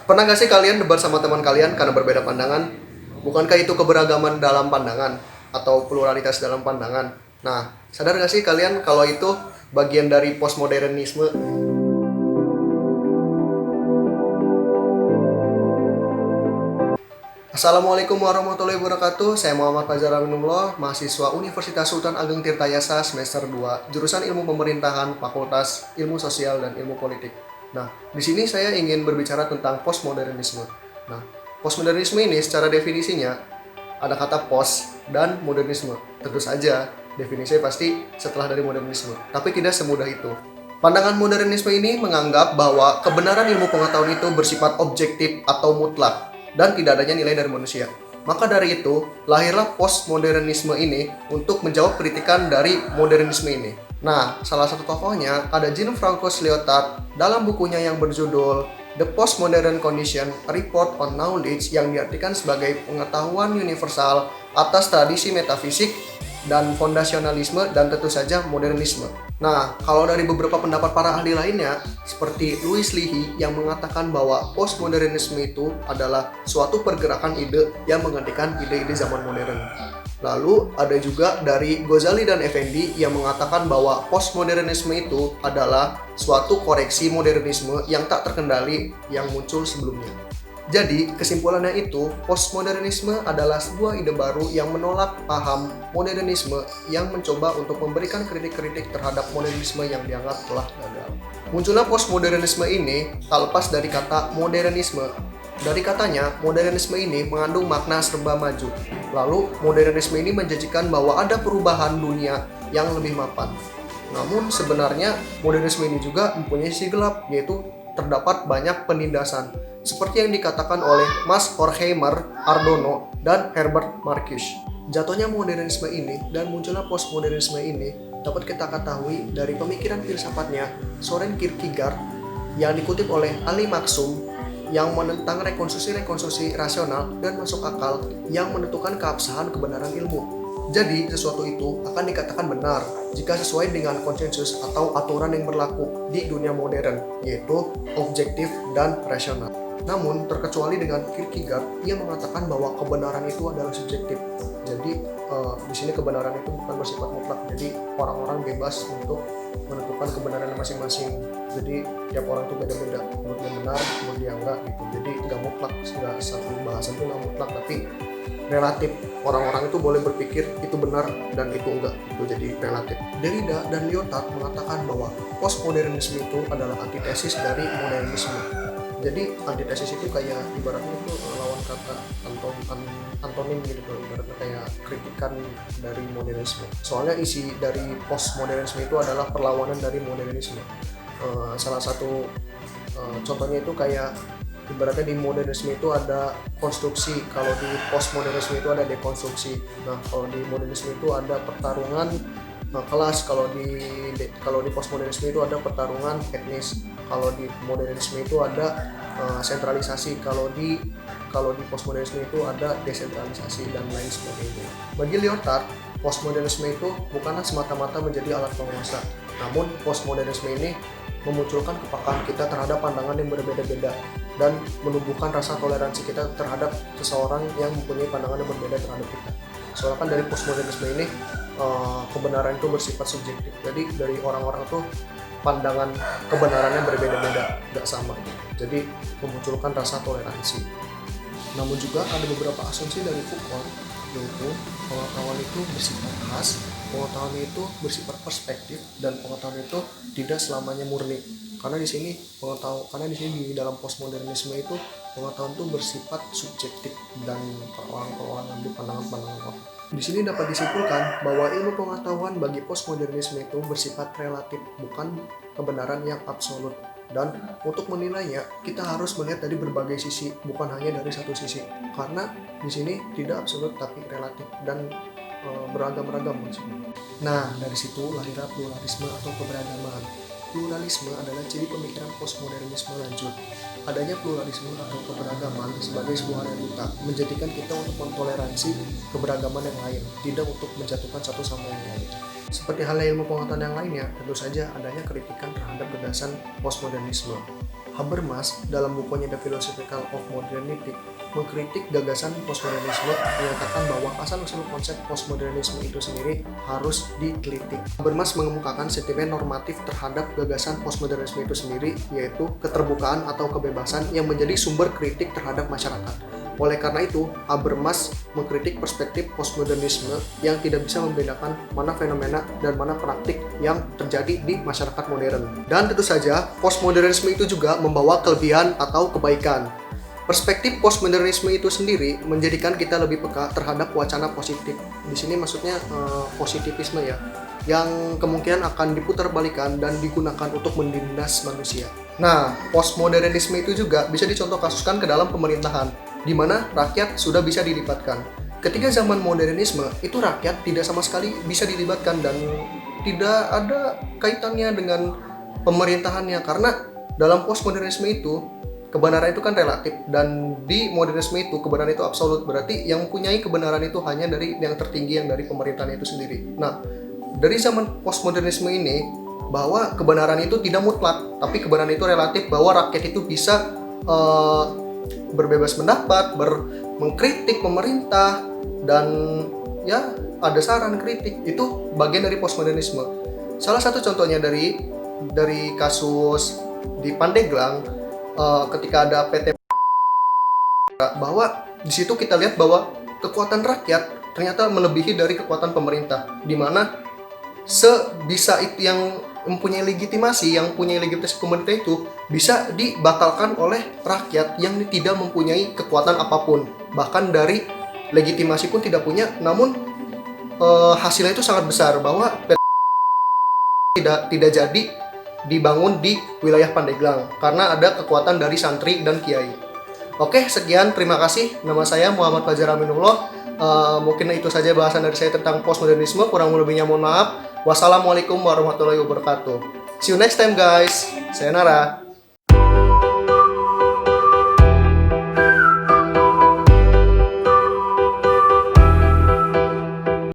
Pernah gak sih kalian debat sama teman kalian karena berbeda pandangan? Bukankah itu keberagaman dalam pandangan atau pluralitas dalam pandangan? Nah, sadar gak sih kalian kalau itu bagian dari postmodernisme? Assalamualaikum warahmatullahi wabarakatuh. Saya Muhammad Fajar Aminullah, mahasiswa Universitas Sultan Ageng Tirtayasa semester 2, jurusan Ilmu Pemerintahan, Fakultas Ilmu Sosial dan Ilmu Politik. Nah, di sini saya ingin berbicara tentang postmodernisme. Nah, postmodernisme ini secara definisinya ada kata post dan modernisme. Tentu saja definisinya pasti setelah dari modernisme, tapi tidak semudah itu. Pandangan modernisme ini menganggap bahwa kebenaran ilmu pengetahuan itu bersifat objektif atau mutlak dan tidak adanya nilai dari manusia. Maka dari itu, lahirlah postmodernisme ini untuk menjawab kritikan dari modernisme ini. Nah, salah satu tokohnya ada Gianfranco Lyotard dalam bukunya yang berjudul The Postmodern Condition, A Report on Knowledge, yang diartikan sebagai pengetahuan universal atas tradisi metafisik dan fondasionalisme dan tentu saja modernisme. Nah, kalau dari beberapa pendapat para ahli lainnya, seperti Louis Leahy yang mengatakan bahwa postmodernisme itu adalah suatu pergerakan ide yang menggantikan ide-ide zaman modern. Lalu ada juga dari Ghazali dan Effendi yang mengatakan bahwa postmodernisme itu adalah suatu koreksi modernisme yang tak terkendali yang muncul sebelumnya. Jadi, kesimpulannya itu, postmodernisme adalah sebuah ide baru yang menolak paham modernisme yang mencoba untuk memberikan kritik-kritik terhadap modernisme yang dianggap telah gagal. Munculnya postmodernisme ini tak lepas dari kata modernisme. Dari katanya, modernisme ini mengandung makna serba maju. Lalu, modernisme ini menjanjikan bahwa ada perubahan dunia yang lebih mapan. Namun, sebenarnya modernisme ini juga mempunyai sisi gelap, yaitu terdapat banyak penindasan, seperti yang dikatakan oleh Mas Horkheimer Ardono dan Herbert Marcuse. Jatuhnya modernisme ini dan munculnya postmodernisme ini dapat kita ketahui dari pemikiran filsafatnya Soren Kierkegaard yang dikutip oleh Ali Maksum yang menentang rekonstruksi rasional dan masuk akal yang menentukan keabsahan kebenaran ilmu. Jadi, sesuatu itu akan dikatakan benar jika sesuai dengan konsensus atau aturan yang berlaku di dunia modern, yaitu objektif dan rasional. Namun, terkecuali dengan Kierkegaard, ia mengatakan bahwa kebenaran itu adalah subjektif. Jadi, di sini kebenaran itu bukan bersifat mutlak. Jadi, orang-orang bebas untuk menentukan kebenaran masing-masing. Jadi, tiap orang itu beda-beda. Menurut dia benar, menurut dia enggak gitu. Jadi, nggak mutlak. Nggak satu bahasa itu nggak mutlak, tapi relatif. Orang-orang itu boleh berpikir itu benar dan itu enggak. Itu jadi relatif. Derrida dan Lyotard mengatakan bahwa postmodernisme itu adalah antitesis dari modernisme. Jadi antitesis itu kayak ibaratnya itu lawan kata antonim gitu, ibaratnya kayak kritikan dari modernisme. Soalnya isi dari postmodernisme itu adalah perlawanan dari modernisme. Salah satu contohnya itu kayak ibaratnya di modernisme itu ada konstruksi, kalau di postmodernisme itu ada dekonstruksi. Nah, kalau di modernisme itu ada pertarungan kelas, kalau di postmodernisme itu ada pertarungan etnis, kalau di modernisme itu ada sentralisasi, kalau di postmodernisme itu ada desentralisasi dan lain sebagainya. Bagi Lyotard, postmodernisme itu bukanlah semata-mata menjadi alat penguasa, namun postmodernisme ini memunculkan kepekaan kita terhadap pandangan yang berbeda-beda dan menumbuhkan rasa toleransi kita terhadap seseorang yang mempunyai pandangan yang berbeda terhadap kita. Soalnya kan dari postmodernisme ini kebenaran itu bersifat subjektif. Jadi dari orang-orang tuh pandangan kebenarannya berbeda-beda, tidak sama. Jadi memunculkan rasa toleransi. Namun juga ada beberapa asumsi dari Foucault, yaitu pengetahuan itu bersifat khas, pengetahuan itu bersifat perspektif, dan pengetahuan itu tidak selamanya murni. Karena di sini di dalam postmodernisme itu pengetahuan itu bersifat subjektif dan perorangan di pandangan-pandangan orang. Di sini dapat disimpulkan bahwa ilmu pengetahuan bagi postmodernisme itu bersifat relatif, bukan kebenaran yang absolut. Dan untuk menilainya, kita harus melihat dari berbagai sisi, bukan hanya dari satu sisi. Karena di sini tidak absolut tapi relatif dan beragam-ragam maksudnya. Nah, dari situ lahirlah pluralisme atau keberagaman. Pluralisme adalah ciri pemikiran postmodernisme lanjut. Adanya pluralisme atau keberagaman sebagai sebuah realita menjadikan kita untuk mentoleransi keberagaman yang lain, tidak untuk menjatuhkan satu sama yang lain. Seperti halnya ilmu pengetahuan yang lainnya, tentu saja adanya kritikan terhadap gagasan postmodernisme. Habermas dalam bukunya The Philosophy of Modernity mengkritik gagasan postmodernisme, menyatakan bahwa asal-usul konsep postmodernisme itu sendiri harus diteliti. Habermas mengemukakan sentimen normatif terhadap gagasan postmodernisme itu sendiri, yaitu keterbukaan atau kebebasan yang menjadi sumber kritik terhadap masyarakat. Oleh karena itu, Habermas mengkritik perspektif postmodernisme yang tidak bisa membedakan mana fenomena dan mana praktik yang terjadi di masyarakat modern. Dan tentu saja, postmodernisme itu juga membawa kelebihan atau kebaikan. Perspektif postmodernisme itu sendiri menjadikan kita lebih peka terhadap wacana positif. Di sini maksudnya positivisme ya, yang kemungkinan akan diputarbalikkan dan digunakan untuk menindas manusia. Nah, postmodernisme itu juga bisa dicontoh kasuskan ke dalam pemerintahan, di mana rakyat sudah bisa dilibatkan. Ketika zaman modernisme, itu rakyat tidak sama sekali bisa dilibatkan dan tidak ada kaitannya dengan pemerintahannya, karena dalam postmodernisme itu kebenaran itu kan relatif, dan di modernisme itu kebenaran itu absolut. Berarti yang mempunyai kebenaran itu hanya dari yang tertinggi, yang dari pemerintahan itu sendiri. Nah, dari zaman postmodernisme ini, bahwa kebenaran itu tidak mutlak, tapi kebenaran itu relatif, bahwa rakyat itu bisa berbebas pendapat, mengkritik pemerintah, dan ya ada saran kritik. Itu bagian dari postmodernisme. Salah satu contohnya dari kasus di Pandeglang, ketika ada PT, bahwa di situ kita lihat bahwa kekuatan rakyat ternyata melebihi dari kekuatan pemerintah, di mana sebisa itu yang mempunyai legitimasi, yang punya legitimitas pemerintah itu bisa dibatalkan oleh rakyat yang tidak mempunyai kekuatan apapun, bahkan dari legitimasi pun tidak punya, namun hasilnya itu sangat besar, bahwa tidak jadi dibangun di wilayah Pandeglang karena ada kekuatan dari santri dan kiai. Oke, sekian, terima kasih. Nama saya Muhammad Fajar Aminullah. Mungkin itu saja bahasan dari saya tentang postmodernisme. Kurang lebihnya mohon maaf. Wassalamualaikum warahmatullahi wabarakatuh. See you next time guys. Sayonara.